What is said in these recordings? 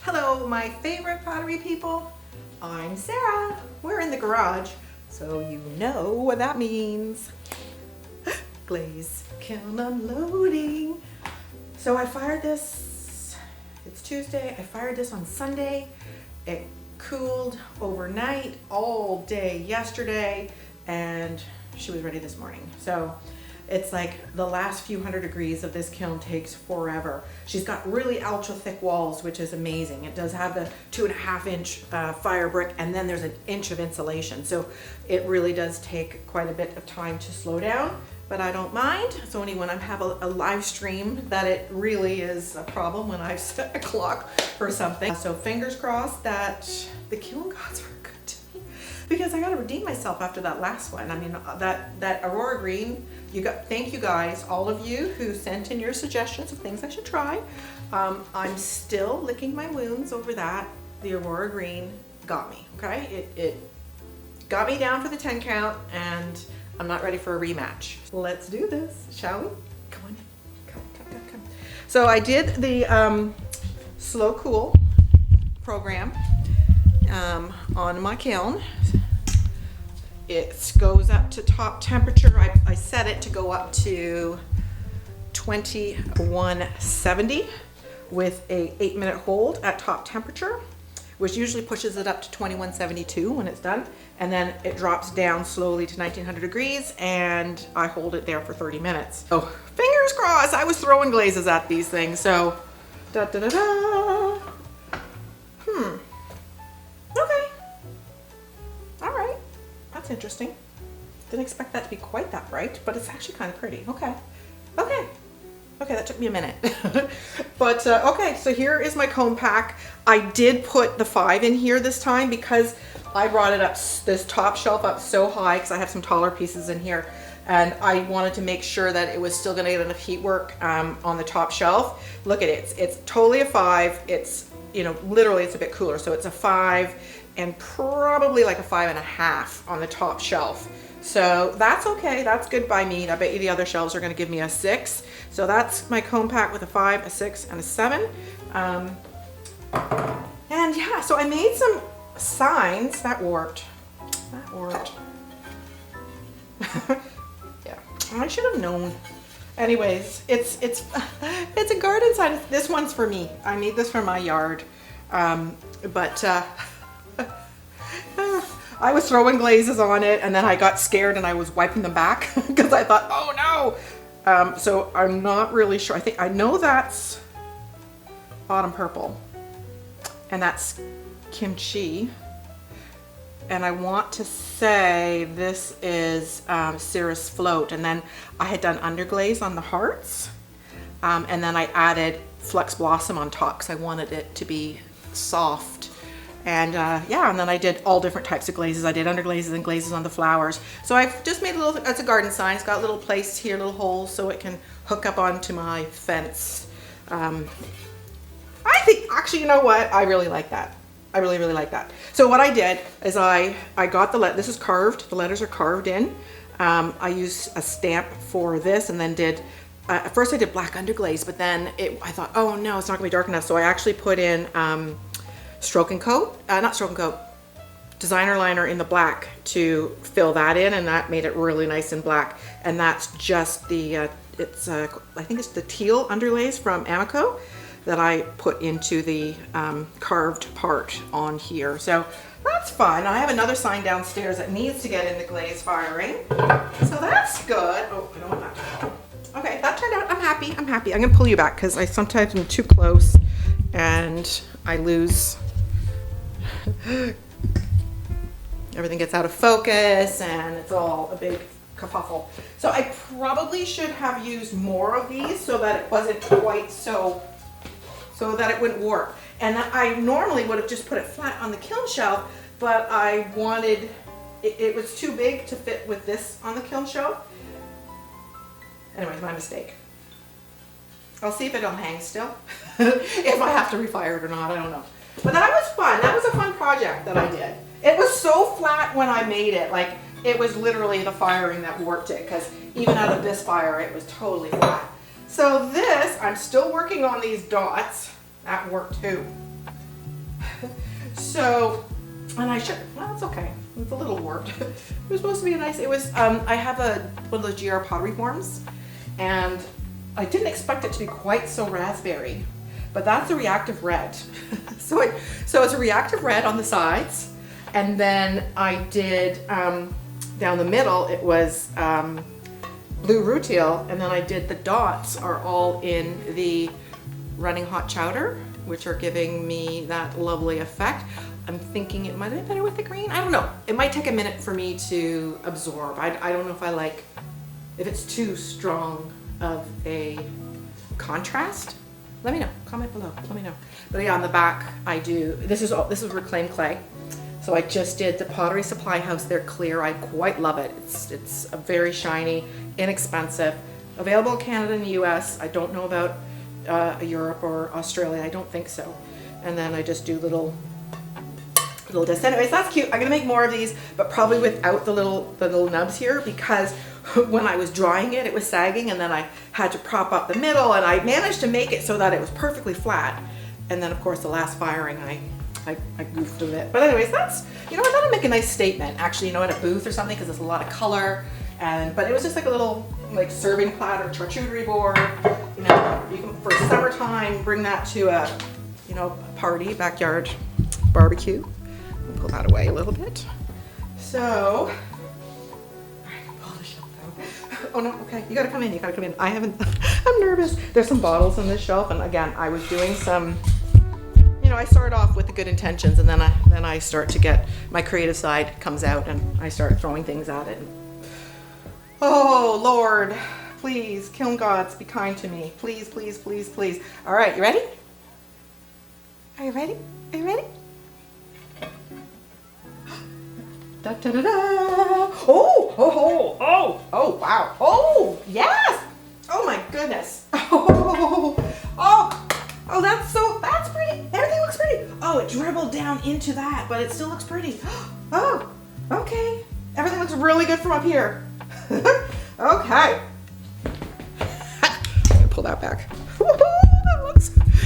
Hello, my favorite pottery people. I'm Sarah. We're in the garage, so you know what that means. Glaze kiln unloading. So I fired this, it's Tuesday, I fired this on Sunday. It cooled overnight, all day yesterday, and she was ready this morning. So it's like the last few hundred degrees of this kiln takes forever. She's got really ultra thick walls, which is amazing. It does have the 2.5 inch fire brick, and then there's an inch of insulation. So it really does take quite a bit of time to slow down, but I don't mind. It's only when I have a live stream that it really is a problem, when I've set a clock for something. So fingers crossed that the kiln gods are good to me, because I got to redeem myself after that last one. I mean, that Aurora Green, thank you guys, all of you who sent in your suggestions of things I should try. I'm still licking my wounds over that. The Aurora Green got me, okay? It got me down for the 10 count, and I'm not ready for a rematch. Let's do this, shall we? Come on, come. So I did the slow cool program on my kiln. It goes up to top temperature. I set it to go up to 2170 with a 8-minute hold at top temperature, which usually pushes it up to 2172 when it's done. And then it drops down slowly to 1900 degrees, and I hold it there for 30 minutes. So fingers crossed. I was throwing glazes at these things. So da-da-da-da. Okay. All right. That's interesting. Didn't expect that to be quite that bright, but it's actually kind of pretty. Okay, that took me a minute. But okay, so here is my comb pack. I did put the 5 in here this time because I brought it up, this top shelf up so high, because I have some taller pieces in here, and I wanted to make sure that it was still gonna get enough heat work on the top shelf. Look at it, it's totally a 5. It's, you know, literally it's a bit cooler, so it's a 5 and probably like a 5.5 on the top shelf. So that's okay, that's good by me. I bet you the other shelves are gonna give me a 6. So that's my comb pack with a 5, a 6, and a 7. And yeah, so I made some signs that worked. Yeah, I should have known. Anyways, it's a garden sign. This one's for me. I made this for my yard. I was throwing glazes on it, and then I got scared and I was wiping them back because I thought, oh no. So I'm not really sure. I know that's autumn purple, and that's kimchi, and I want to say this is cirrus float, and then I had done underglaze on the hearts, and then I added flux blossom on top because I wanted it to be soft. And yeah, and then I did all different types of glazes. I did underglazes and glazes on the flowers. So I've just made a little, it's a garden sign. It's got little placed here, little holes, so it can hook up onto my fence. I think, actually, you know what? I really like that. I really like that. So what I did is I got this is carved. The letters are carved in. I used a stamp for this, and then did, at first I did black underglaze, but then I thought, oh no, it's not gonna be dark enough. So I actually put in, designer liner in the black to fill that in, and that made it really nice and black. And that's just the I think it's the teal underlays from Amaco that I put into the carved part on here. So that's fun. I have another sign downstairs that needs to get into glaze firing, so that's good. Oh, I don't want that. Okay, that turned out. I'm happy. I'm gonna pull you back because I sometimes am too close and I lose. Everything gets out of focus and it's all a big kerfuffle. So I probably should have used more of these so that it wasn't quite so that it wouldn't warp. And I normally would have just put it flat on the kiln shelf, but I wanted, it was too big to fit with this on the kiln shelf. Anyways, my mistake. I'll see if it'll hang still. If I have to refire it or not, I don't know. But that was fun. That was a fun project that I did. It was so flat when I made it. Like, it was literally the firing that warped it, because even out of this fire, it was totally flat. So this, I'm still working on these dots. That worked too. So, and I should, well, it's okay. It's a little warped. It was supposed to be a nice, it was, I have one of those GR Pottery forms, and I didn't expect it to be quite so raspberry, but that's a reactive red. So it's a reactive red on the sides, and then I did, down the middle, it was blue rutile, and then I did the dots are all in the running hot chowder, which are giving me that lovely effect. I'm thinking it might have been better with the green. I don't know. It might take a minute for me to absorb. I don't know if I like, if it's too strong of a contrast. Let me know. Comment below. Let me know. But yeah, on the back, I do. This is reclaimed clay. So I just did the Pottery Supply House. They're clear. I quite love it. It's a very shiny, inexpensive. Available in Canada and the US. I don't know about Europe or Australia. I don't think so. And then I just do little discs. Anyways, that's cute. I'm gonna make more of these, but probably without the little nubs here, because when I was drying it, it was sagging, and then I had to prop up the middle, and I managed to make it so that it was perfectly flat. And then of course the last firing, I goofed a bit. But anyways, that's, you know, I thought I'd make a nice statement, actually, you know, in a booth or something, because there's a lot of color. But it was just like a little like serving platter, charcuterie board. You know, you can, for summertime, bring that to a, you know, party, backyard barbecue. I'll pull that away a little bit. So, pull the shelf out. Oh no, okay, you gotta come in, you gotta come in. I'm nervous. There's some bottles on this shelf, and again, I was doing some, you know, I start off with the good intentions, and then I start to get, my creative side comes out, and I start throwing things at it. Oh Lord, please, kiln gods, be kind to me. Please, please, please, please. All right, you ready? Are you ready? Are you ready? Da, da, da, da. Oh, oh, oh, oh, oh, wow. Oh, yes. Oh my goodness. Oh, oh, oh, that's pretty. Everything looks pretty. Oh, it dribbled down into that, but it still looks pretty. Oh, okay. Everything looks really good from up here. Okay. I'm gonna pull that back.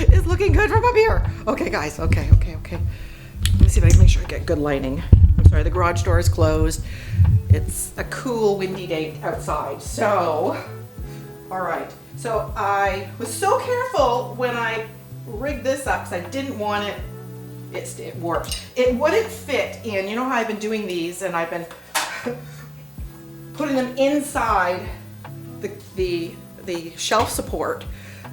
It's looking good from up here. Okay, guys. Okay. Let me see if I can make sure I get good lighting. I'm sorry, the garage door is closed. It's a cool, windy day outside. So, all right. So I was so careful when I rigged this up because I didn't want it. It warped. It wouldn't fit in. You know how I've been doing these, and I've been putting them inside the shelf support,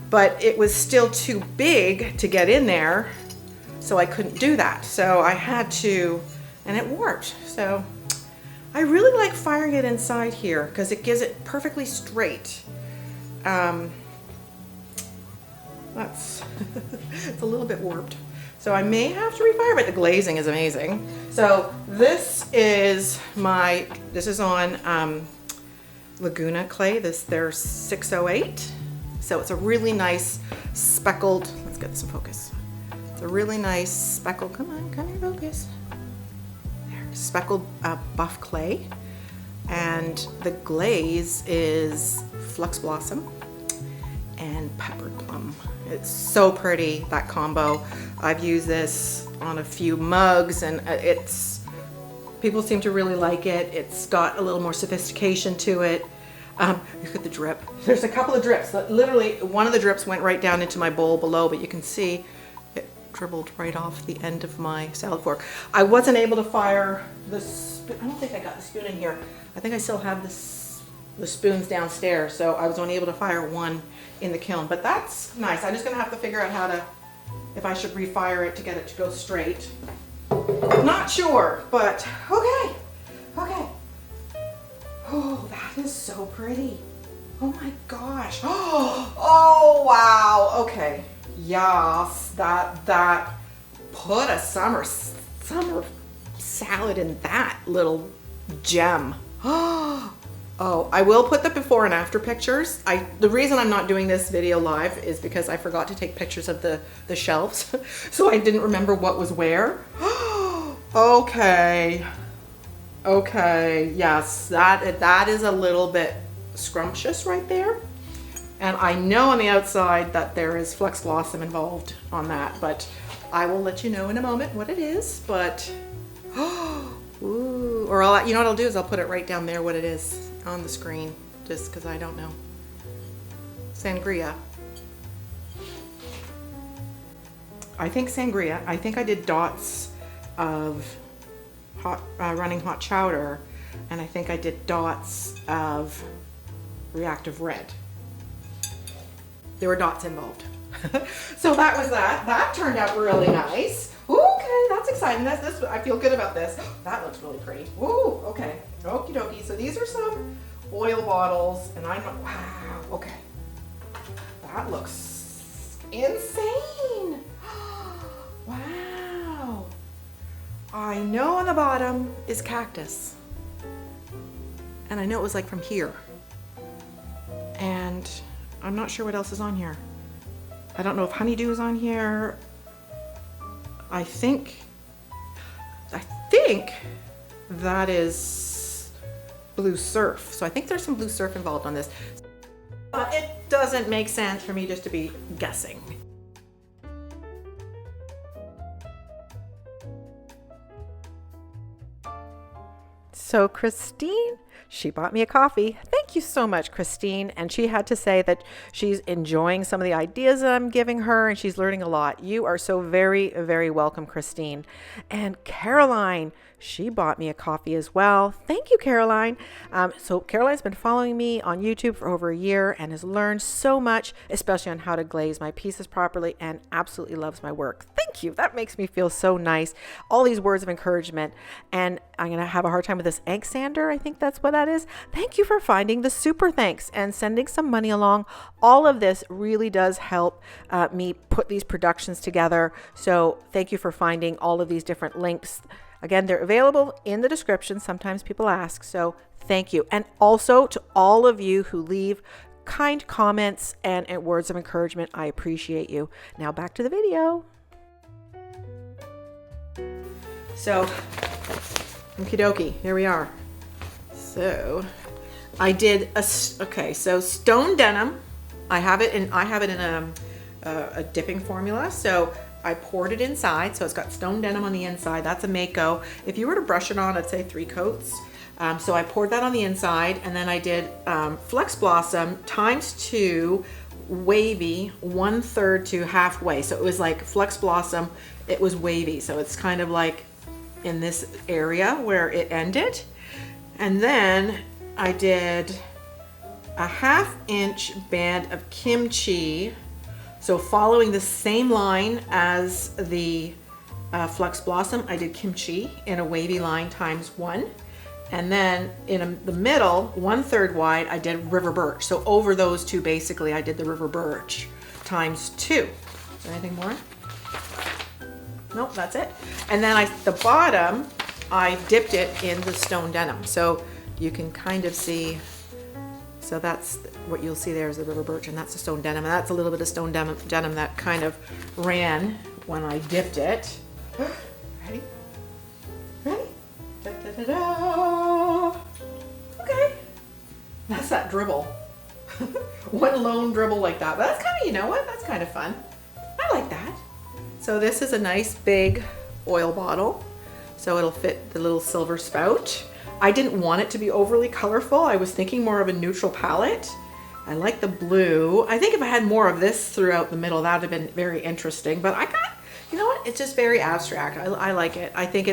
but it was still too big to get in there, so I couldn't do that. So I had to, and it warped. So I really like firing it inside here because it gives it perfectly straight. That's it's a little bit warped. So I may have to refire, but the glazing is amazing. So this is on Laguna clay. They're 608. So it's a really nice speckled, let's get this in focus. It's a really nice speckled, come here, focus. There, speckled buff clay. And the glaze is Flux Blossom and Peppered Plum. It's so pretty, that combo. I've used this on a few mugs, and people seem to really like it. It's got a little more sophistication to it. Look at the drip. There's a couple of drips. Literally, one of the drips went right down into my bowl below, but you can see it dribbled right off the end of my salad fork. I wasn't able to fire the spoon. I don't think I got the spoon in here. I think I still have the spoons downstairs, so I was only able to fire one in the kiln, but that's nice. I'm just gonna have to figure out if I should refire it to get it to go straight. Not sure, but okay. Oh, that is so pretty. Oh my gosh. Oh wow. Okay. Yes, that put a summer salad in that little gem. Oh, I will put the before and after pictures. The reason I'm not doing this video live is because I forgot to take pictures of the shelves. So I didn't remember what was where. Okay, yes, that is a little bit scrumptious right there. And I know on the outside that there is Flux Blossom involved on that, but I will let you know in a moment what it is, but, ooh, or you know what I'll do is I'll put it right down there what it is on the screen, just because I don't know. Sangria. I think sangria. I think I did dots of running hot chowder, and I think I did dots of reactive red. There were dots involved. So that was that. That turned out really nice. Okay, that's exciting. This I feel good about this. That looks really pretty. Ooh, okay. Okie dokie. So these are some oil bottles, and I'm not, wow, okay. That looks insane. Wow. I know on the bottom is cactus. And I know it was like from here. And I'm not sure what else is on here. I don't know if honeydew is on here. I think that is blue surf. So I think there's some blue surf involved on this. But it doesn't make sense for me just to be guessing. So Christine, she bought me a coffee. Thank you so much, Christine. And she had to say that she's enjoying some of the ideas that I'm giving her, and she's learning a lot. You are so very, very welcome, Christine. And Caroline, she bought me a coffee as well. Thank you, Caroline. So Caroline's been following me on YouTube for over a year and has learned so much, especially on how to glaze my pieces properly, and absolutely loves my work. Thank you. That makes me feel so nice. All these words of encouragement. And I'm going to have a hard time with this egg sander. I think that's what that is. Thank you for finding the super thanks and sending some money along. All of this really does help me put these productions together. So thank you for finding all of these different links. Again, they're available in the description. Sometimes people ask, so thank you. And also to all of you who leave kind comments and words of encouragement, I appreciate you. Now back to the video. So, okie dokie, here we are. So, I did so stone denim. I have it in a dipping formula. So I poured it inside, so it's got stone denim on the inside. That's a Mayco. If you were to brush it on, I'd say 3 coats. So I poured that on the inside, and then I did Flex Blossom ×2 wavy 1/3 to halfway. So it was like Flex Blossom, it was wavy. So it's kind of like in this area where it ended. And then I did a 1/2 inch band of kimchi. So following the same line as the Flex Blossom, I did kimchi in a wavy line ×1. And then in the middle, 1/3 wide, I did river birch. So over those two, basically, I did the river birch ×2. Is there anything more? Nope, that's it. And then the bottom, I dipped it in the stone denim. So you can kind of see, so that's what you'll see there is the river birch, and that's the stone denim. And that's a little bit of stone denim that kind of ran when I dipped it. Ready? Ready? Da, da, da, da. Okay. That's that dribble. One lone dribble like that. But that's kind of, you know what? That's kind of fun. I like that. So this is a nice big oil bottle. So it'll fit the little silver spout. I didn't want it to be overly colorful. I was thinking more of a neutral palette. I like the blue. I think if I had more of this throughout the middle, that would have been very interesting. But I got, you know what? It's just very abstract. I like it. I think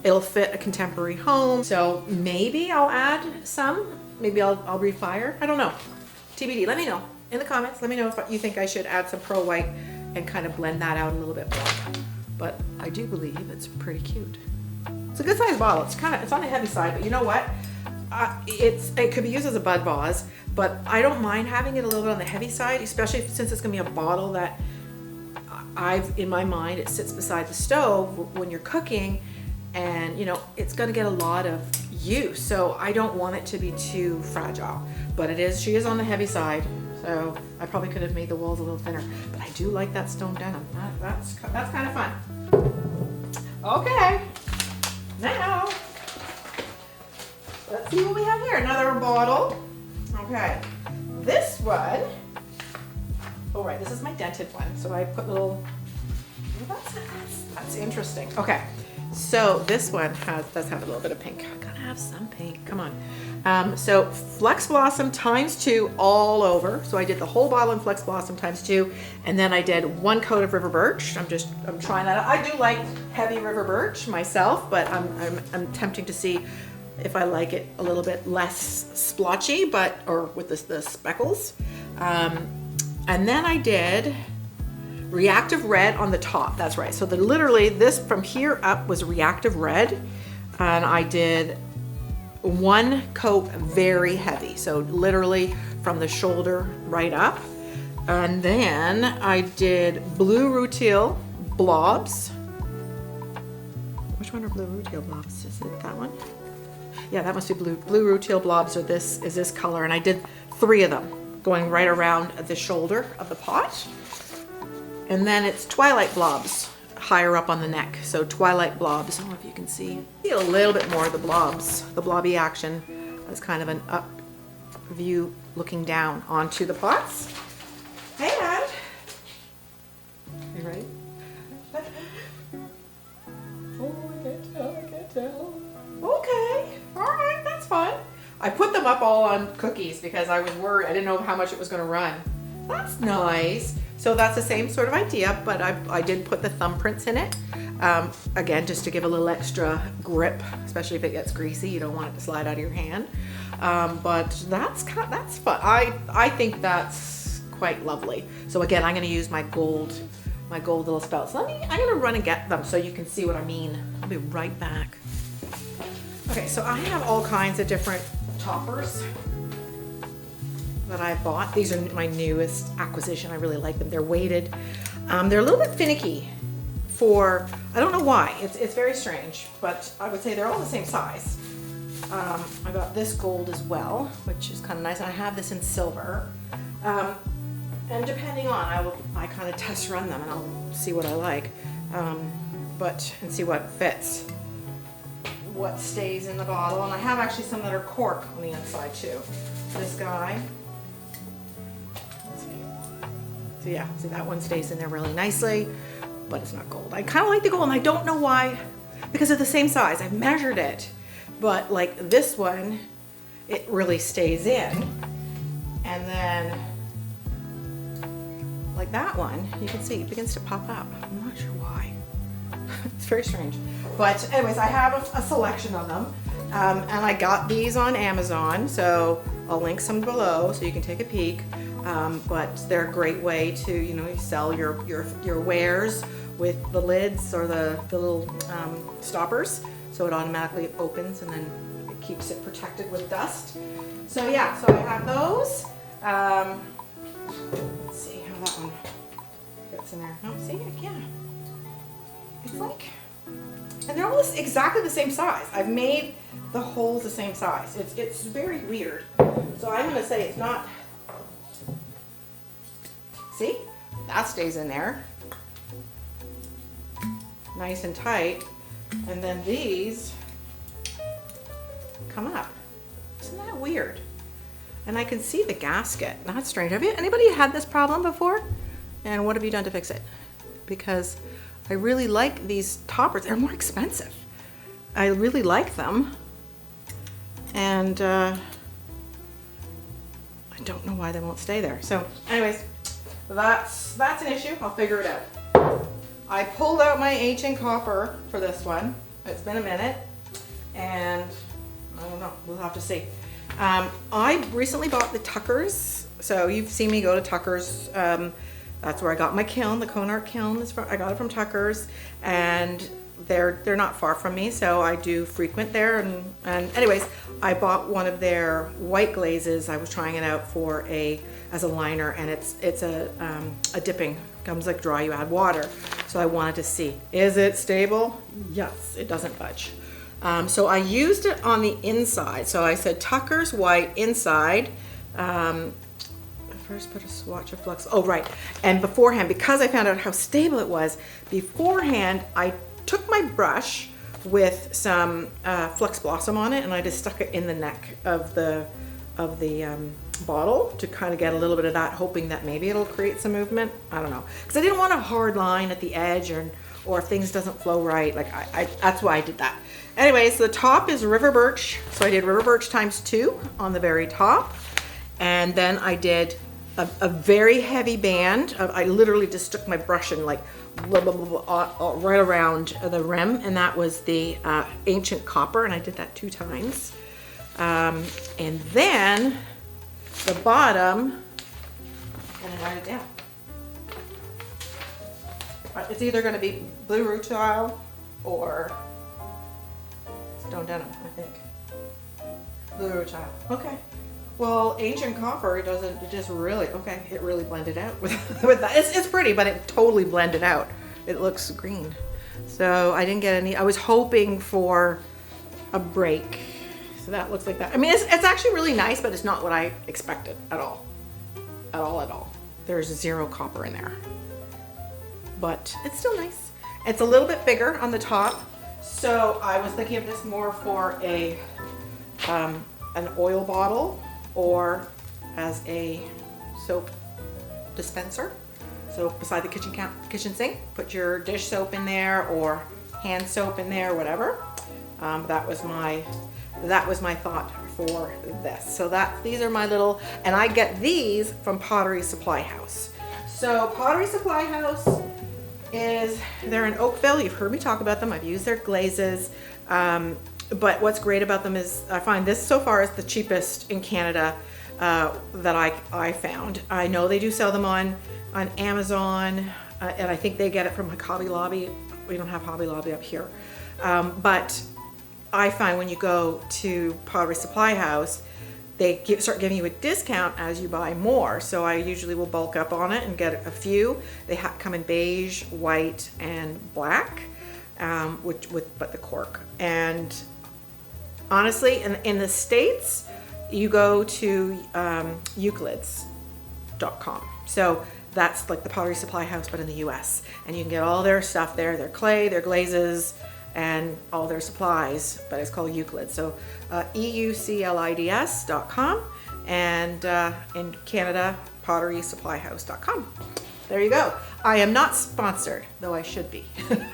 it'll fit a contemporary home. So maybe I'll add some. Maybe I'll refire. I don't know. TBD. Let me know in the comments. Let me know if you think I should add some pearl white and kind of blend that out a little bit more. But I do believe it's pretty cute. It's a good sized bottle. It's on the heavy side, but you know what? It could be used as a bud vase, but I don't mind having it a little bit on the heavy side, especially since it's gonna be a bottle that in my mind, it sits beside the stove when you're cooking, and you know, it's gonna get a lot of use. So I don't want it to be too fragile, but she is on the heavy side. So I probably could have made the walls a little thinner, but I do like that stone denim. That's kind of fun. Okay, now let's see what we have here. Another bottle. Okay, this one. Oh right, this is my dented one. So I put little That's interesting. Okay, so this one does have a little bit of pink. I gotta have some pink. Come on. So Flex Blossom ×2 all over. So I did the whole bottle in Flex Blossom ×2, and then I did 1 coat of River Birch. I'm trying that out. I do like heavy River Birch myself, but I'm tempting to see if I like it a little bit less splotchy, or with the speckles. And then I did Reactive Red on the top. That's right. So literally this from here up was Reactive Red, and I did 1 coat very heavy. So literally from the shoulder right up. And then I did Blue Rutile Blobs. Which one are Blue Rutile Blobs? Is it that one? Yeah, that must be Blue Rutile Blobs, or this color. And I did 3 of them going right around the shoulder of the pot. And then it's Twilight Blobs higher up on the neck. So Twilight Blobs, I don't know if you can see a little bit more of the blobs, the blobby action as kind of an up view looking down onto the pots. Hey, Dad. You ready? Oh, I can't tell. Okay, all right, that's fun. I put them up all on cookies because I was worried. I didn't know how much it was going to run. That's nice. So that's the same sort of idea, but I did put the thumbprints in it. Again, just to give a little extra grip, especially if it gets greasy. You don't want it to slide out of your hand. But that's fun. I think that's quite lovely. So again, I'm going to use my gold little spouts. I'm going to run and get them so you can see what I mean. I'll be right back. Okay, so I have all kinds of different toppers that I bought. These are my newest acquisition. I really like them. They're weighted. They're a little bit finicky I don't know why. It's very strange, but I would say they're all the same size. I got this gold as well, which is kind of nice. And I have this in silver. And depending on, I kind of test run them and I'll see what I like. And see what fits, what stays in the bottle. And I have actually some that are cork on the inside too. This guy. So yeah, see that one stays in there really nicely, but it's not gold. I kind of like the gold and I don't know why, because of the same size. I've measured it, but like this one, it really stays in. And then like that one, you can see it begins to pop up. I'm not sure why. It's very strange. But anyways, I have a selection of them. And I got these on Amazon, so I'll link some below so you can take a peek. But they're a great way to, you sell your wares with the lids or the little stoppers, so it automatically opens and then it keeps it protected with dust. So yeah, so I have those. Let's see how that one fits in there. No, see, yeah, it's like, and they're almost exactly the same size. I've made the holes the same size. It's very weird. So I'm gonna say it's not. See, that stays in there, nice and tight, and then these come up. Isn't that weird? And I can see the gasket. That's strange. Have anybody had this problem before? And what have you done to fix it? Because I really like these toppers. They're more expensive. I really like them. And I don't know why they won't stay there. So anyways, that's an issue. I'll figure it out. I pulled out my ancient copper for this one. It's been a minute. And I don't know. We'll have to see. I recently bought the Tuckers. So you've seen me go to Tuckers. That's where I got my kiln. The cone art kiln I got it from Tuckers, and they're not far from me, so I do frequent there. And anyways, I bought one of their white glazes. I was trying it out as a liner, and it's a dipping. Comes like dry. You add water. So I wanted to see, is it stable? Yes, it doesn't budge. So I used it on the inside. So I said Tuckers white inside. First put a swatch of flux. Oh, right. And beforehand, because I found out how stable it was, beforehand, I took my brush with some Flux Blossom on it, and I just stuck it in the neck of the bottle to kind of get a little bit of that, hoping that maybe it'll create some movement. I don't know, because I didn't want a hard line at the edge, or if things doesn't flow right. Like that's why I did that. Anyways, the top is river birch, so I did river birch ×2 on the very top, and then I did a very heavy band. I literally just took my brush and like blah, blah, blah, blah, right around the rim, and that was the ancient copper, and I did that 2 times. And then the bottom, and then write it down. It's either going to be blue rutile or stone denim, I think. Blue rutile. Okay. Well, ancient copper, it just really, okay, it really blended out with that. It's pretty, but it totally blended out. It looks green. So I didn't get any, I was hoping for a break. So that looks like that. I mean, it's actually really nice, but it's not what I expected at all. At all. There's 0 copper in there. But it's still nice. It's a little bit bigger on the top. So I was thinking of this more for a an oil bottle, or as a soap dispenser. So beside the kitchen sink, put your dish soap in there or hand soap in there, whatever. That was my thought for this. So these are my little, and I get these from Pottery Supply House. So Pottery Supply House they're in Oakville. You've heard me talk about them. I've used their glazes. But what's great about them is I find this so far is the cheapest in Canada that I found. I know they do sell them on Amazon, and I think they get it from like Hobby Lobby. We don't have Hobby Lobby up here. But I find when you go to Pottery Supply House, they start giving you a discount as you buy more. So I usually will bulk up on it and get a few. They come in beige, white, and black, but the cork. And honestly, in the States, you go to Glazes.com. So that's like the Pottery Supply House, but in the US. And you can get all their stuff there, their clay, their glazes, and all their supplies, but it's called Euclid. So EUCLIDS.com, and in Canada, potterysupplyhouse.com. There you go. I am not sponsored, though I should be.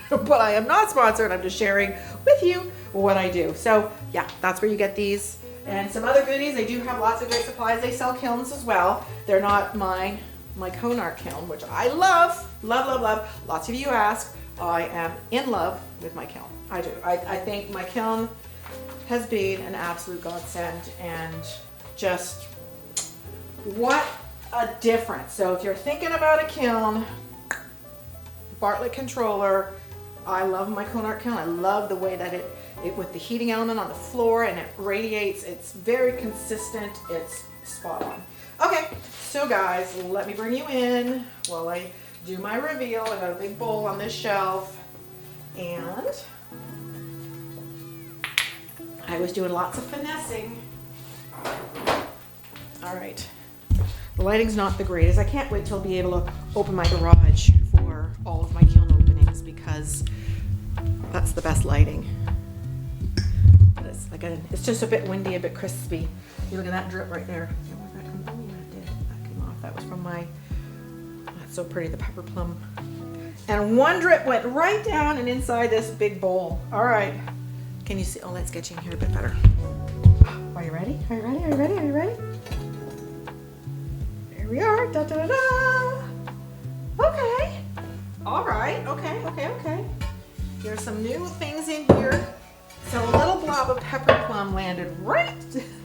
But I am not sponsored. I'm just sharing with you what I do. So yeah, that's where you get these. And some other goodies. They do have lots of great supplies. They sell kilns as well. They're not my cone art kiln, which I love. Lots of you ask. I am in love with my kiln. I do. I think my kiln has been an absolute godsend, and just what a difference. So if you're thinking about a kiln, Bartlett controller, I love my cone art kiln. I love the way that it with the heating element on the floor, and it radiates. It's very consistent. It's spot on. Okay, so guys, let me bring you in while I do my reveal. I got a big bowl on this shelf, and I was doing lots of finessing. All right, the lighting's not the greatest. I can't wait till I'll be able to open my garage for all of my kiln openings, because that's the best lighting. But it's just a bit windy, a bit crispy. You look at that drip right there. That came off. That was from that's so pretty, the pepper plum. And one drip went right down and inside this big bowl. All right. Can you see? Oh, let's get you in here a bit better. Are you ready? Are you ready? Are you ready? Are you ready? Here we are. Da, da, da, da. Okay. All right. Okay. There's some new things in here. So a little blob of pepper plum landed right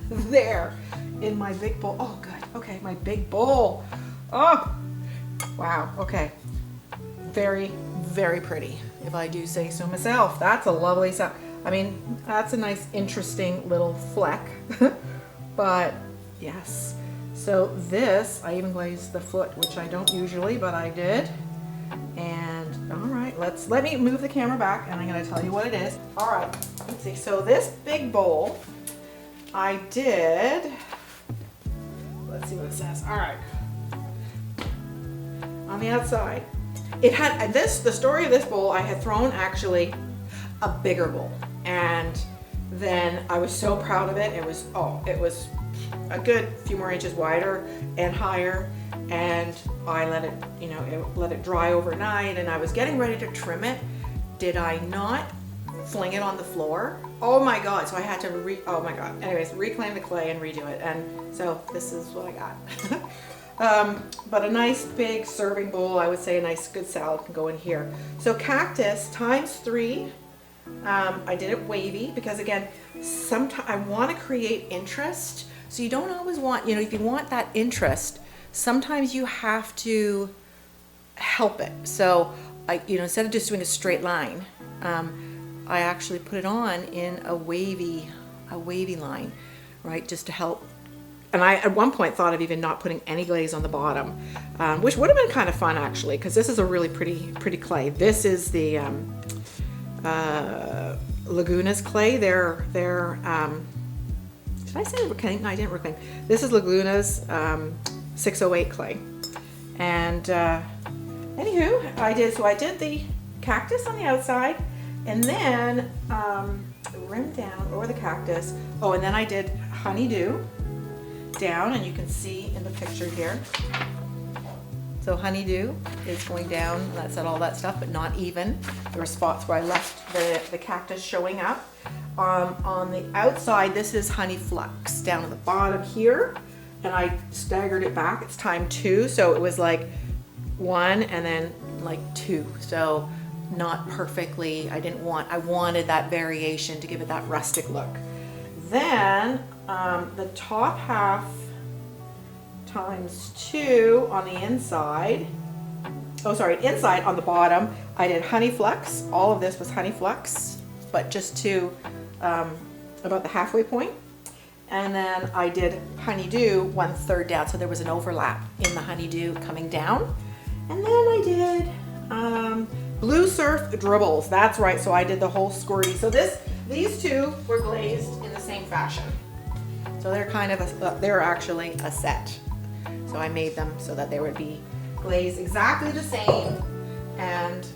there in my big bowl. Oh, good. Okay, my big bowl. Oh, wow. Okay. Very, very pretty, if I do say so myself. That's a lovely sound. I mean, that's a nice, interesting little fleck. But yes. So this, I even glazed the foot, which I don't usually, but I did. And all right, let me move the camera back, and I'm going to tell you what it is. All right, let's see. So this big bowl, I did. Let's see what it says. All right. On the outside, it had the story of this bowl. I had thrown actually a bigger bowl, and then I was so proud of it. It was a good few more inches wider and higher, and I let it, let it dry overnight, and I was getting ready to trim it. Did I not fling it on the floor? Oh my God. So I had to oh my God. Anyways, reclaim the clay and redo it. And so this is what I got. But a nice big serving bowl, I would say a nice good salad can go in here. So cactus ×3. I did it wavy because again, sometimes I want to create interest. So you don't always want, if you want that interest, sometimes you have to help it. So I, instead of just doing a straight line, I actually put it on in a wavy line, right? Just to help. And I, at one point, thought of even not putting any glaze on the bottom, which would have been kind of fun actually, because this is a really pretty clay. This is the Laguna's clay. They're did I say reclaim? No, I didn't reclaim. This is Laguna's 608 clay. And anywho, I did the cactus on the outside, and then rim down over the cactus. Oh, and then I did honeydew down, and you can see in the picture here. So honeydew is going down, that's all that stuff, but not even. There were spots where I left the cactus showing up. On the outside, this is honey flux down at the bottom here, and I staggered it back. It's time 2, so it was like 1 and then like 2. So not perfectly, I wanted that variation to give it that rustic look. Then the top half ×2 on the inside. Oh, sorry, inside on the bottom, I did honey flux. All of this was honey flux, but just to about the halfway point. And then I did honeydew 1/3 down, so there was an overlap in the honeydew coming down. And then I did blue surf dribbles. That's right. So I did the whole squirty. So these two were glazed in the same fashion. So they're kind of they're actually a set. So I made them so that they would be glazed exactly the same, and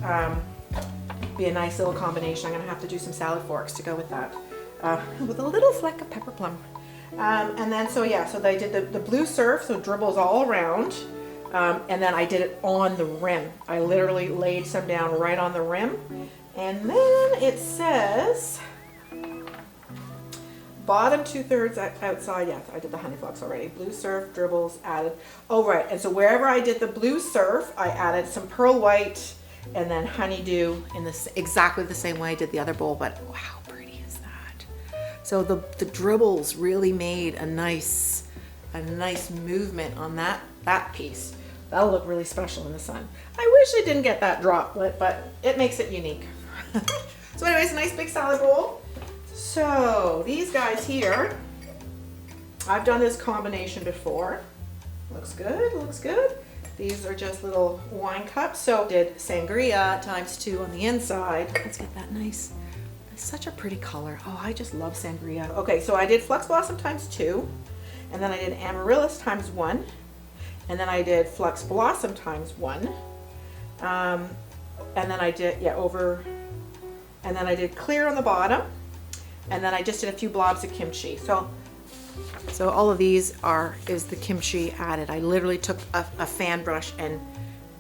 be a nice little combination. I'm gonna have to do some salad forks to go with that, with a little fleck of pepper plum. And then so they did the blue surf, so dribbles all around. And then I did it on the rim. I literally laid some down right on the rim. And then it says bottom 2/3 outside. Yeah, I did the honey flux already. Blue surf, dribbles added. Oh, right. And so wherever I did the blue surf, I added some pearl white and then honeydew in this exactly the same way I did the other bowl. But wow, how pretty is that? So the dribbles really made a nice movement on that piece. That'll look really special in the sun. I wish I didn't get that droplet, but it makes it unique. So anyways, a nice big salad bowl. So these guys here, I've done this combination before. Looks good, looks good. These are just little wine cups. So did sangria ×2 on the inside. Let's get that nice. It's such a pretty color. Oh, I just love sangria. Okay, so I did Flux Blossom ×2, and then I did Amaryllis ×1, and then I did Flux Blossom ×1, and then I did, and then I did clear on the bottom, and then I just did a few blobs of kimchi. So all of these is the kimchi added. I literally took a fan brush and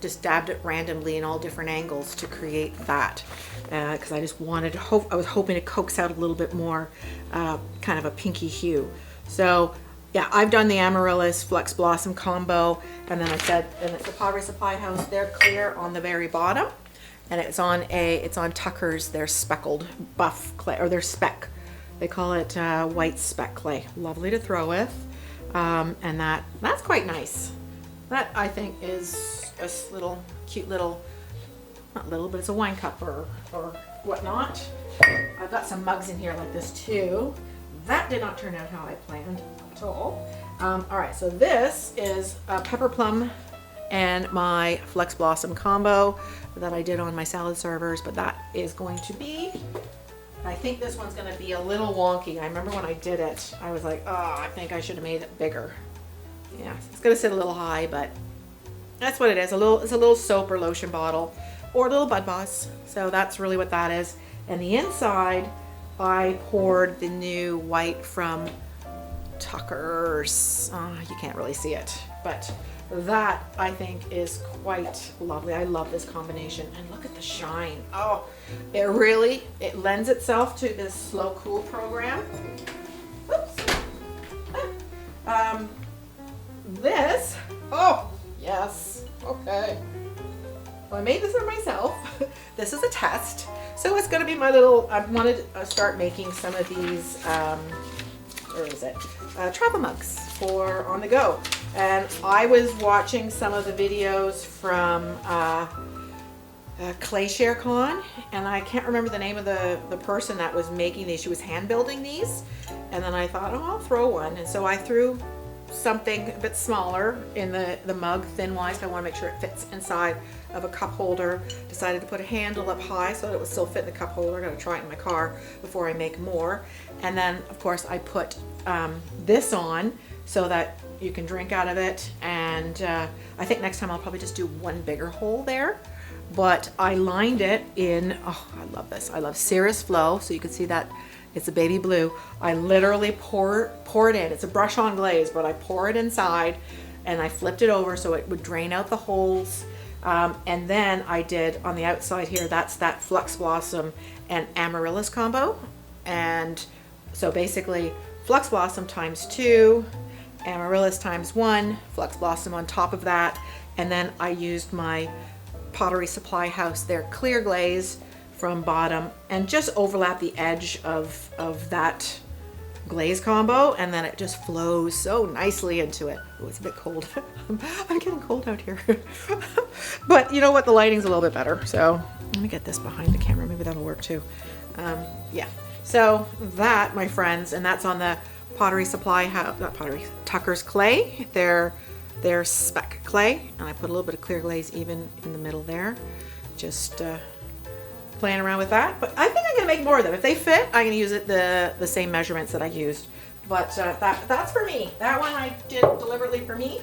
just dabbed it randomly in all different angles to create that, because I just wanted to I was hoping to coax out a little bit more kind of a pinky hue. So yeah, I've done the Amaryllis Flux Blossom combo, and then I said, and it's the Pottery Supply House. They're clear on the very bottom, and it's on Tucker's, their speckled buff clay, or their speck. They call it white speck clay. Lovely to throw with, and that's quite nice. That I think is a little cute little, not little, but it's a wine cup or whatnot. I've got some mugs in here like this too. That did not turn out how I planned at all. All right, so this is a pepper plum and my Flux Blossom combo that I did on my salad servers, but that is going to be, I think this one's going to be a little wonky. I remember when I did it, I was like, oh, I think I should have made it bigger. Yeah, it's going to sit a little high, but that's what it is. It's a little soap or lotion bottle or a little Bud Boss. So that's really what that is. And the inside, I poured the new white from Tuckers. You can't really see it, but that I think is quite lovely. I love this combination, and look at the shine. Oh, it lends itself to this slow cool program. Oops. This, oh yes, okay. Well, I made this for myself. This is a test, so it's going to be my little. I wanted to start making some of these. Where is it? Travel mugs for on the go. And I was watching some of the videos from CLAZEKILN, and I can't remember the name of the person that was making these. She was hand building these, and then I thought, oh, I'll throw one. And so I threw something a bit smaller in the mug, thin wise. I want to make sure it fits inside of a cup holder. Decided to put a handle up high so that it would still fit in the cup holder. I'm going to try it in my car before I make more. And then of course I put this on so that you can drink out of it. And I think next time I'll probably just do one bigger hole there. But I lined it in, oh, I love this. I love Cirrus Flow. So you can see that it's a baby blue. I literally pour it in. It's a brush on glaze, but I pour it inside and I flipped it over so it would drain out the holes. And then I did on the outside here, that's that Flux Blossom and Amaryllis combo. And so basically Flux Blossom times 2, Amaryllis times 1, Flux Blossom on top of that. And then I used my Pottery Supply House, their clear glaze from bottom, and just overlap the edge of that glaze combo, and then it just flows so nicely into it. Oh, it's a bit cold. I'm getting cold out here. But you know what? The lighting's a little bit better. So let me get this behind the camera. Maybe that'll work too. Yeah. So that, my friends, and that's on the Pottery Supply House, not Pottery, Tucker's clay. Their spec clay, and I put a little bit of clear glaze even in the middle there. Just playing around with that, but I think I'm gonna make more of them. If they fit, I'm gonna use it the same measurements that I used. But that's for me. That one I did deliberately for me,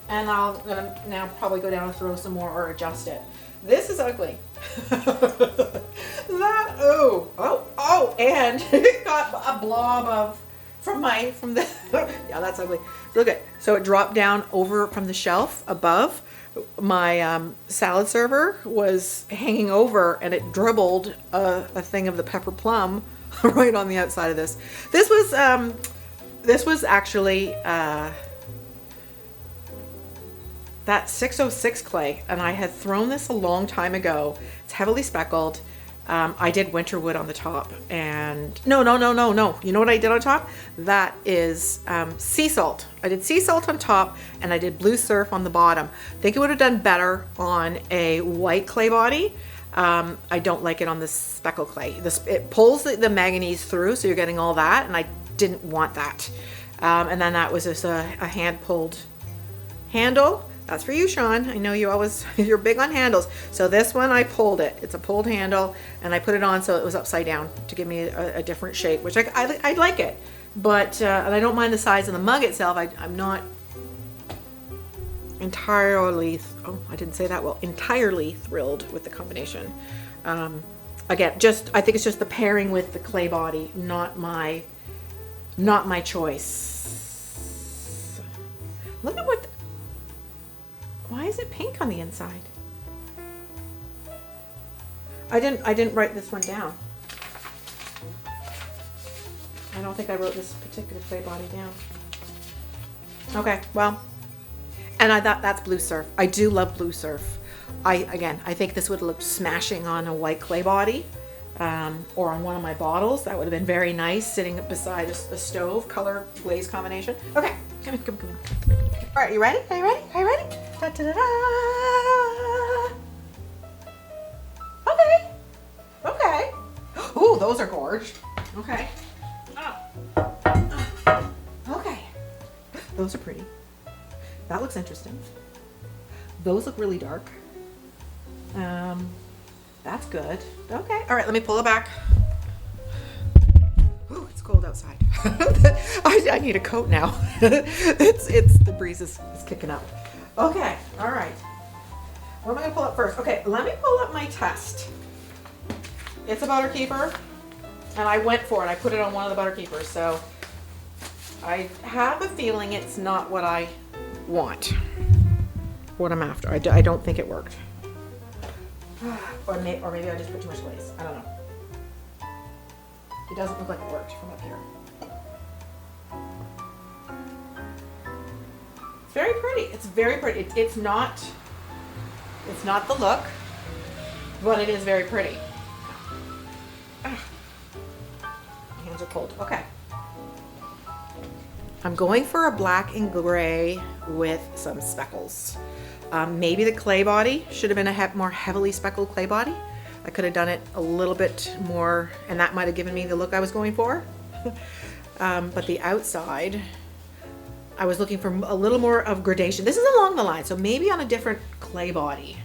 and I'm gonna now probably go down and throw some more or adjust it. This is ugly. And it got a blob of from the yeah, that's ugly. Look at, so it dropped down over from the shelf above. My salad server was hanging over, and it dribbled a thing of the pepper plum right on the outside of this. This was actually that 606 clay, and I had thrown this a long time ago. It's heavily speckled. I did winter wood on the top, and no. You know what I did on top? That is sea salt. I did sea salt on top, and I did blue surf on the bottom. I think it would have done better on a white clay body. I don't like it on this speckle clay. It pulls the manganese through, so you're getting all that, and I didn't want that. And then that was just a hand-pulled handle. That's for you, Sean. I know you're big on handles. So this one, I pulled it. It's a pulled handle, and I put it on so it was upside down to give me a different shape, which I like it. But, and I don't mind the size of the mug itself. I'm not entirely, I didn't say that well, entirely thrilled with the combination. Again, I think it's just the pairing with the clay body, not my choice. Look at why is it pink on the inside? I didn't write this one down. I don't think I wrote this particular clay body down. Okay, well, and I thought that's blue surf. I do love blue surf. I think this would look smashing on a white clay body, or on one of my bottles. That would have been very nice sitting beside a stove, color glaze combination. Okay, come in. All right, you ready? Are you ready? Da, da, da, da. Okay. Ooh, those are gorge. Okay. Okay. Those are pretty. That looks interesting. Those look really dark. That's good. Okay. All right, let me pull it back. Ooh, it's cold outside. I need a coat now. The breeze is kicking up. Okay, all right. What am I gonna pull up first? Okay, let me pull up my test. It's a butter keeper, and I went for it. I put it on one of the butter keepers. So I have a feeling it's not what I want, what I'm after. I don't think it worked. Or maybe I just put too much glaze. I don't know. It doesn't look like it worked from up here. It's very pretty. It's very pretty. It's not the look, but it is very pretty. My hands are cold. Okay. I'm going for a black and gray with some speckles. Maybe the clay body should have been a more heavily speckled clay body. I could have done it a little bit more, and that might have given me the look I was going for. But the outside, I was looking for a little more of gradation. This is along the line, so maybe on a different clay body.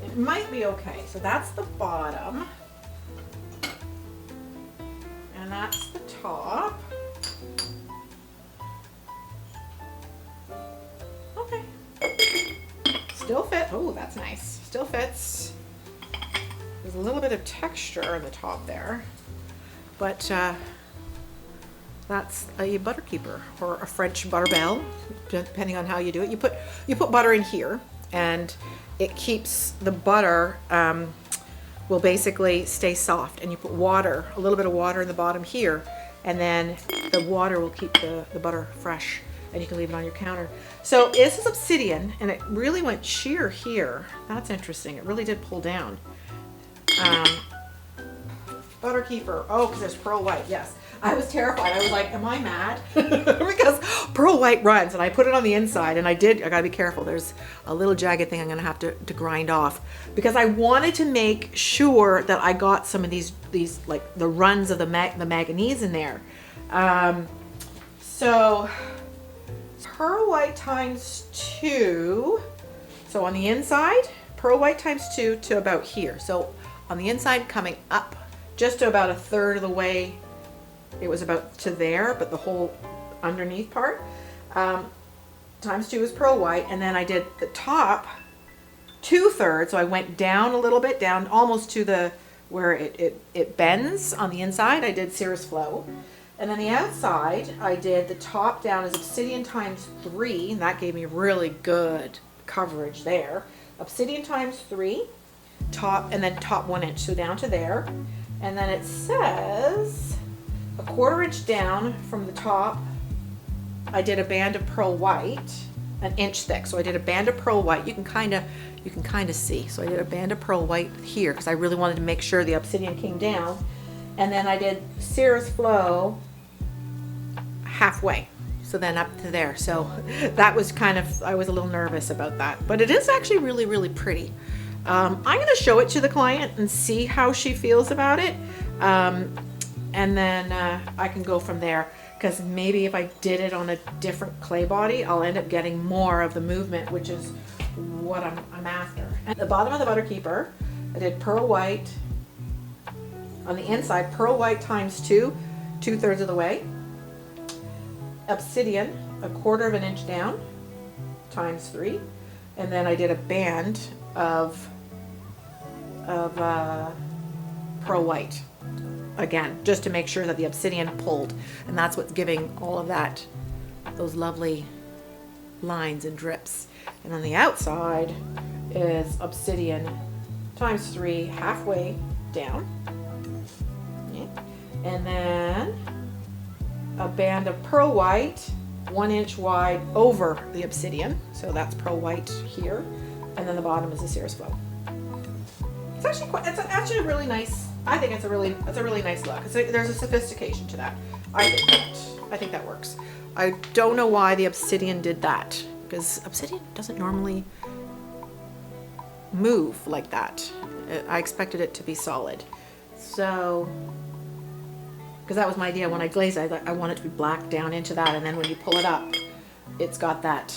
It might be okay. So that's the bottom. And that's the top. Okay. Still fit. Oh, that's nice. Still fits. There's a little bit of texture on the top there. But that's a butter keeper or a French butter bell, depending on how you do it. You put butter in here, and it keeps the butter will basically stay soft. And you put water, a little bit of water in the bottom here, and then the water will keep the butter fresh, and you can leave it on your counter. So this is obsidian, and it really went sheer here. That's interesting. It really did pull down. Butter keeper. Oh, because there's pearl white. Yes. I was terrified. I was like, am I mad? Because pearl white runs, and I put it on the inside, and I gotta be careful. There's a little jagged thing I'm gonna have to grind off, because I wanted to make sure that I got some of these like the runs of the manganese in there. So pearl white times 2. So on the inside, pearl white times 2 to about here. So on the inside, coming up just to about 1/3 of the way. It was about to there, but the whole underneath part, times 2 is pearl white. And then I did the top 2/3. So I went down a little bit, down almost to where it bends on the inside. I did cirrus flow. And then the outside, I did the top down as obsidian times 3. And that gave me really good coverage there. Obsidian times 3, top, and then top 1 inch. So down to there. And then it says a 1/4 inch down from the top, I did a band of pearl white, 1 inch thick. So I did a band of pearl white. You can kind of see. So I did a band of pearl white here because I really wanted to make sure the obsidian came down. And then I did cirrus flow halfway. So then up to there. So that was I was a little nervous about that, but it is actually really, really pretty. I'm going to show it to the client and see how she feels about it. And then I can go from there, because maybe if I did it on a different clay body, I'll end up getting more of the movement, which is what I'm after. At the bottom of the butter keeper, I did pearl white. On the inside, pearl white times 2, 2/3 of the way. Obsidian, a 1/4 of an inch down, times 3. And then I did a band of pearl white. Again, just to make sure that the obsidian pulled. And that's what's giving all of those lovely lines and drips. And on the outside is obsidian times 3, halfway down. Okay. And then a band of pearl white, 1 inch wide over the obsidian. So that's pearl white here. And then the bottom is a cirrus flow. It's actually really nice. I think it's a really nice look. There's a sophistication to that. I think that works. I don't know why the obsidian did that, because obsidian doesn't normally move like that. I expected it to be solid. So, because that was my idea when I glazed it, I want it to be black down into that, and then when you pull it up, it's got that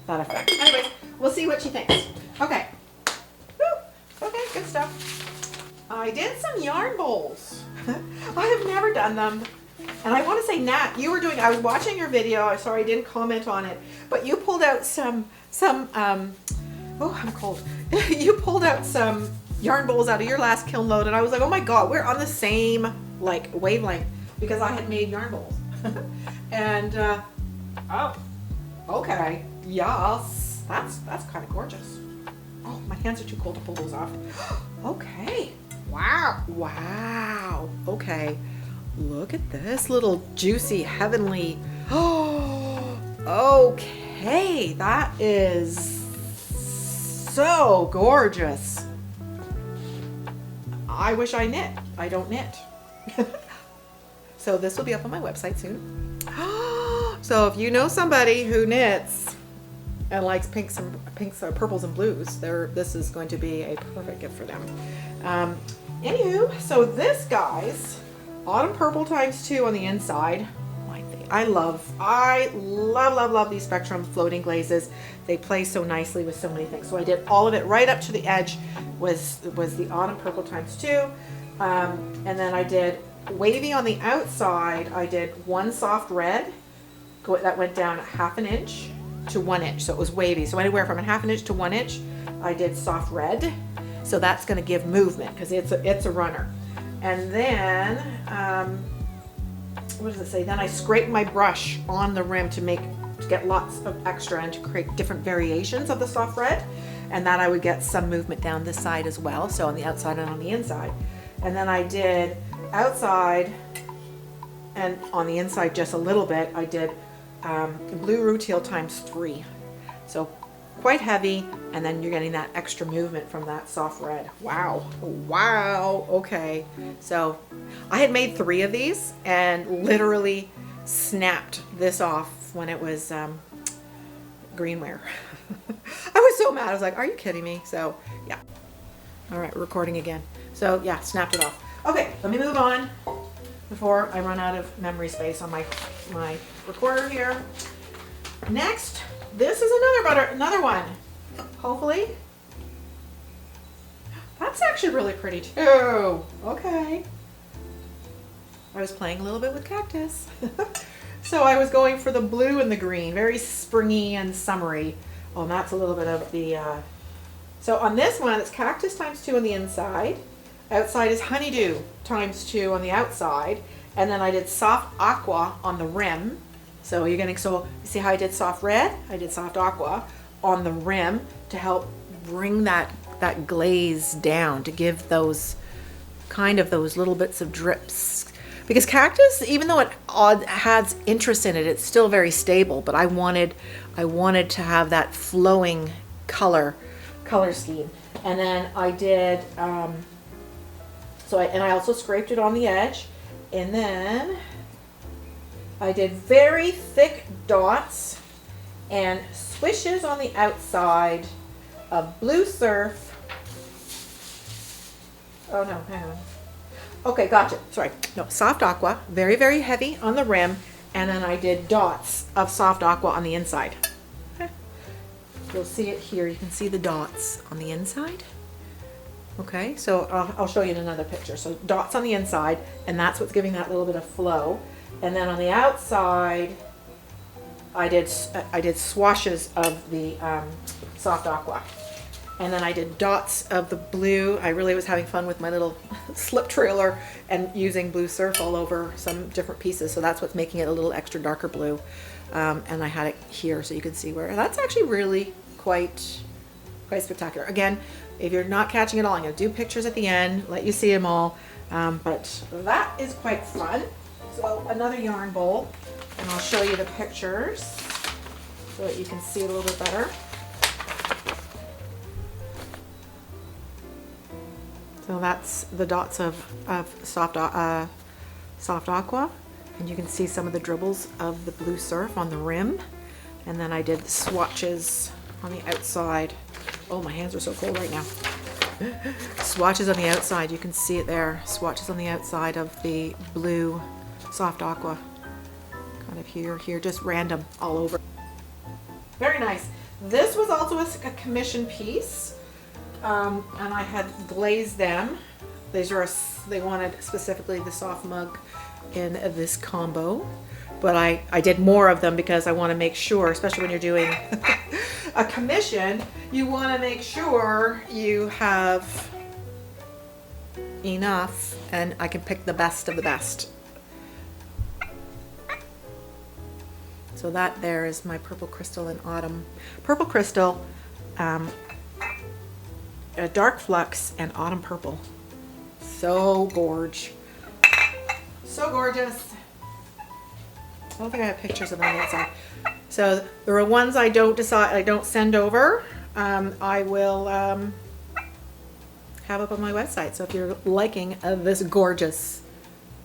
effect. Anyways, we'll see what she thinks. Okay. Woo. Okay, good stuff. I did some yarn bowls. I have never done them. And I want to say, Nat, I was watching your video, sorry I didn't comment on it, but you pulled out some oh, I'm cold. You pulled out some yarn bowls out of your last kiln load, and I was like, oh my God, we're on the same wavelength, because I had made yarn bowls. And, oh, okay, yes, that's kind of gorgeous. Oh, my hands are too cold to pull those off. Okay, wow, wow, okay. Look at this little juicy, heavenly, oh, okay, that is so gorgeous. I wish I knit. I don't knit. So this will be up on my website soon. So if you know somebody who knits and likes pinks, purples and blues, this is going to be a perfect gift for them. Anywho, so this, guys, autumn purple ×2 on the inside. I love these Spectrum floating glazes. They play so nicely with so many things. So I did all of it right up to the edge was the autumn purple ×2. And then I did wavy on the outside. I did one soft red that went down 1/2 inch to 1 inch. So it was wavy. So anywhere from 1/2 inch to 1 inch, I did soft red. So that's going to give movement because it's a runner. And then, what does it say? Then I scrape my brush on the rim to get lots of extra and to create different variations of the soft red. And that I would get some movement down this side as well. So on the outside and on the inside. And then I did outside and on the inside just a little bit. I did blue rutile ×3. So quite heavy, and then you're getting that extra movement from that soft red. Wow, wow, okay. So I had made 3 of these and literally snapped this off when it was greenware. I was so mad. I was like, are you kidding me? So yeah. All right, recording again. So yeah, snapped it off. Okay, let me move on before I run out of memory space on my recorder here. Next, this is another one. Hopefully. That's actually really pretty too. Okay. I was playing a little bit with cactus. So I was going for the blue and the green, very springy and summery. Oh, and that's a little bit of the, so on this one, it's cactus ×2 on the inside. Outside is honeydew ×2 on the outside. And then I did soft aqua on the rim. So you're getting, so you see how I did soft red? I did soft aqua on the rim to help bring that glaze down, to give those kind of those little bits of drips. Because cactus, even though it has interest in it, it's still very stable, but I wanted to have that flowing color scheme. And then I did, I also scraped it on the edge, and then I did very thick dots and swishes on the outside of blue surf. Oh no, hang on. Okay, gotcha. Sorry. No, soft aqua, very, very heavy on the rim, and then I did dots of soft aqua on the inside. Okay. You'll see it here. You can see the dots on the inside. Okay, so I'll show you in another picture. So dots on the inside, and that's what's giving that little bit of flow. And then on the outside, I did swashes of the soft aqua. And then I did dots of the blue. I really was having fun with my little slip trailer and using blue surf all over some different pieces. So that's what's making it a little extra darker blue. And I had it here so you can see where that's actually really quite spectacular. Again, if you're not catching it all, I'm going to do pictures at the end, let you see them all. But that is quite fun. So another yarn bowl, and I'll show you the pictures so that you can see it a little bit better. So that's the dots of soft aqua, and you can see some of the dribbles of the blue surf on the rim. And then I did swatches on the outside. Oh, my hands are so cold right now. Swatches on the outside, you can see it there. Swatches on the outside of the blue soft aqua. Kind of here, just random all over. Very nice. This was also a commission piece. And I had glazed them. They wanted specifically the soft mug in this combo, but I did more of them because I want to make sure, especially when you're doing a commission, you want to make sure you have enough, and I can pick the best of the best. So that there is my purple crystal in autumn. Purple crystal, a dark flux, and autumn purple. So gorge. So gorgeous. I don't think I have pictures of them on the inside. So there are ones I don't send over. I will have up on my website. So if you're liking this gorgeous,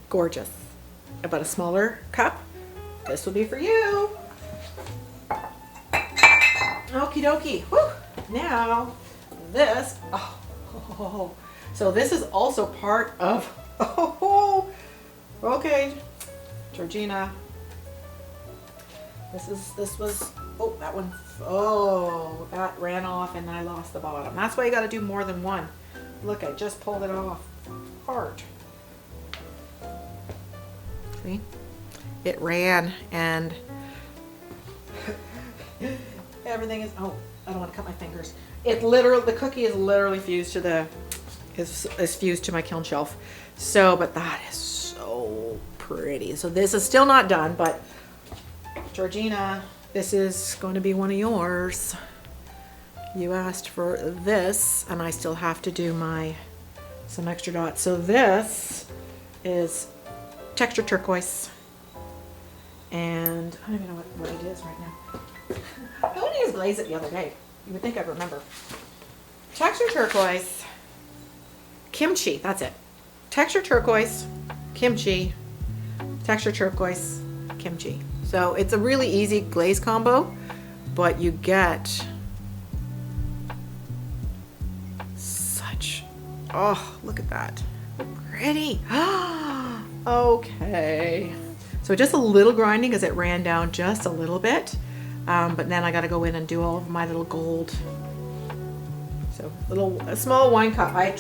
but a smaller cup, this will be for you. Okie dokie. Whew. Now this, so this is also part of, okay, Georgina. This was, that one, that ran off and I lost the bottom. That's why you got to do more than one. Look, I just pulled it off hard. See? It ran and everything is, I don't want to cut my fingers. The cookie is literally fused to is fused to my kiln shelf. So, but that is so pretty. So this is still not done, but Georgina, this is going to be one of yours. You asked for this, and I still have to do some extra dots. So this is texture turquoise, and I don't even know what it is right now. I only used Glaze it the other day. You would think I'd remember. Texture turquoise, kimchi. That's it. Texture turquoise, kimchi. Texture turquoise, kimchi. So it's a really easy glaze combo, but you get such, look at that. Pretty. Okay. So just a little grinding because it ran down just a little bit. But then I got to go in and do all of my little gold. So a small wine cup. I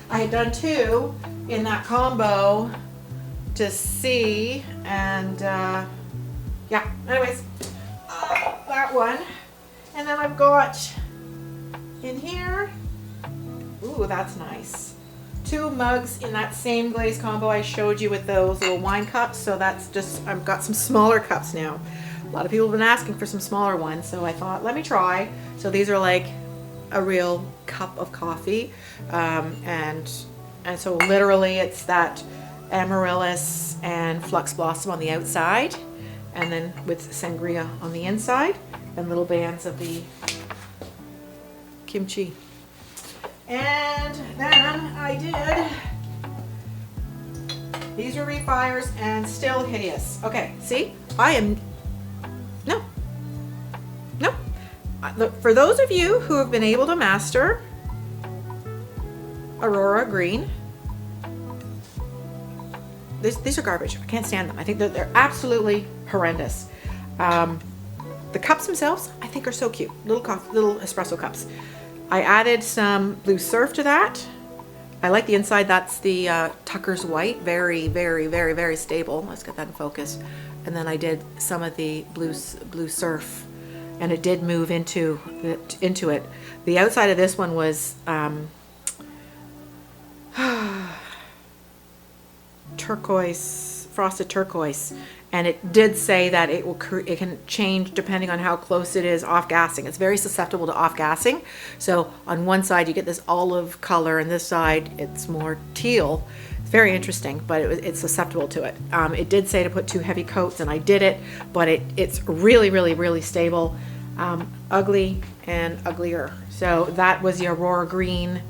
had done 2 in that combo to see, and yeah, anyways, that one. And then I've got in here, ooh, that's nice. 2 mugs in that same glaze combo I showed you with those little wine cups. So that's just, I've got some smaller cups now. A lot of people have been asking for some smaller ones, so I thought, let me try. So these are like a real cup of coffee. And so literally it's that amaryllis and flux blossom on the outside, and then with sangria on the inside, and little bands of the kimchi. And then I did, these are refires and still hideous. Okay, see, for those of you who have been able to master Aurora Green, these are garbage. I can't stand them. I think they're absolutely horrendous. The cups themselves, I think, are so cute. Little espresso cups. I added some blue surf to that. I like the inside. That's the Tucker's White. Very, very, very, very stable. Let's get that in focus. And then I did some of the blue surf, and it did move into it. The outside of this one was turquoise, frosted turquoise, and it did say that it can change depending on how close it is off gassing. It's very susceptible to off gassing. So on one side you get this olive color, and this side it's more teal. It's very interesting, but it's susceptible to it. It did say to put 2 heavy coats, and I did it, but it's really, really, really stable. Ugly and uglier. So that was the Aurora Green,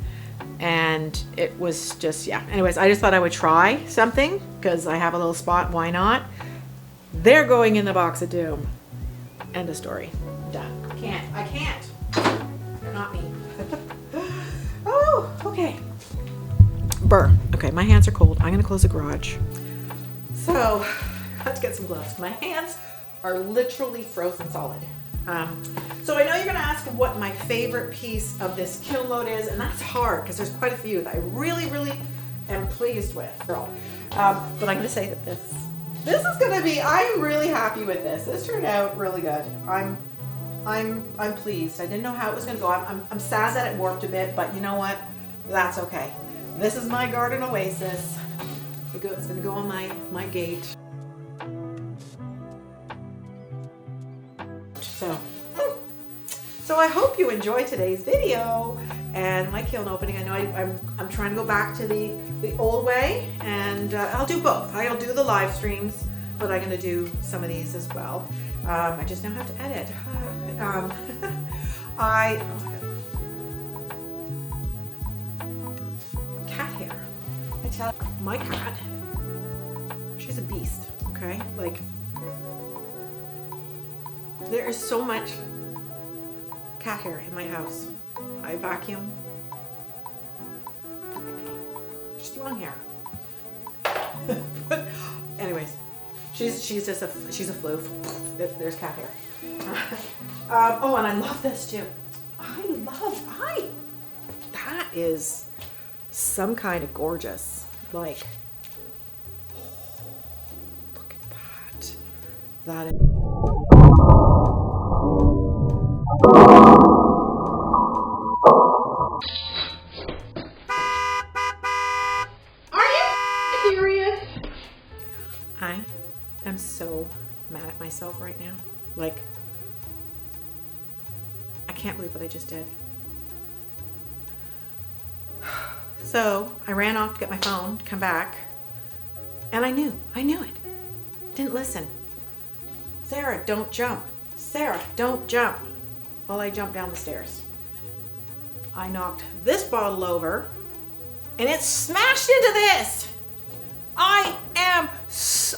and it was just, yeah. Anyways, I just thought I would try something because I have a little spot. Why not? They're going in the box of doom. End of story. Done. I can't. They're not me. Oh, okay. Burr. Okay, my hands are cold. I'm gonna close the garage. So, I have to get some gloves. My hands are literally frozen solid. So I know you're gonna ask what my favorite piece of this kiln load is, and that's hard because there's quite a few that I really, really am pleased with. But I'm gonna say that this is gonna be, I'm really happy with this. This turned out really good. I'm pleased. I didn't know how it was gonna go. I'm sad that it warped a bit, but you know what? That's okay. This is my garden oasis. It's gonna go on my gate. I hope you enjoyed today's video and my kiln opening. I know I'm trying to go back to the old way, and I'll do both. I'll do the live streams, but I'm going to do some of these as well. I just now have to edit. Cat hair. I tell you, my cat, she's a beast, okay? Like, there is so much cat hair in my house. I vacuum. Just long hair. But anyways, she's just a floof. There's cat hair. Oh, and I love this too. That is some kind of gorgeous. Like, oh, look at that. That is. I am so mad at myself right now. Like, I can't believe what I just did. So I ran off to get my phone to come back, and I knew it. Didn't listen. Sarah, don't jump. Sarah, don't jump. Well, I jumped down the stairs. I knocked this bottle over, and it smashed into this.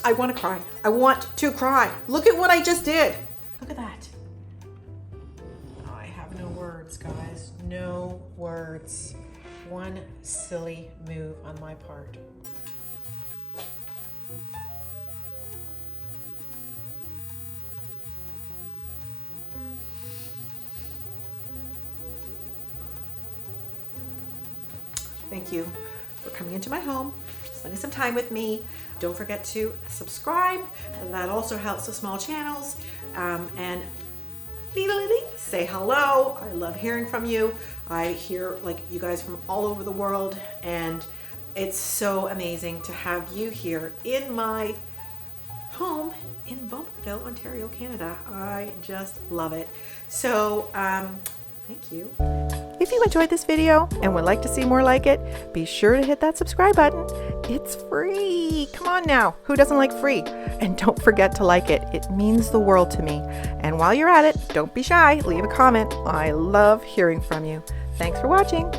I want to cry. I want to cry. Look at what I just did. Look at that. I have no words, guys. No words. One silly move on my part. Thank you for coming into my home, spending some time with me. Don't forget to subscribe. That also helps the small channels. And say hello. I love hearing from you. I hear like you guys from all over the world, and it's so amazing to have you here in my home in Bowmanville, Ontario, Canada. I just love it. So thank you. If you enjoyed this video and would like to see more like it, be sure to hit that subscribe button. It's free. Come on now. Who doesn't like free? And don't forget to like it. It means the world to me. And while you're at it, don't be shy. Leave a comment. I love hearing from you. Thanks for watching.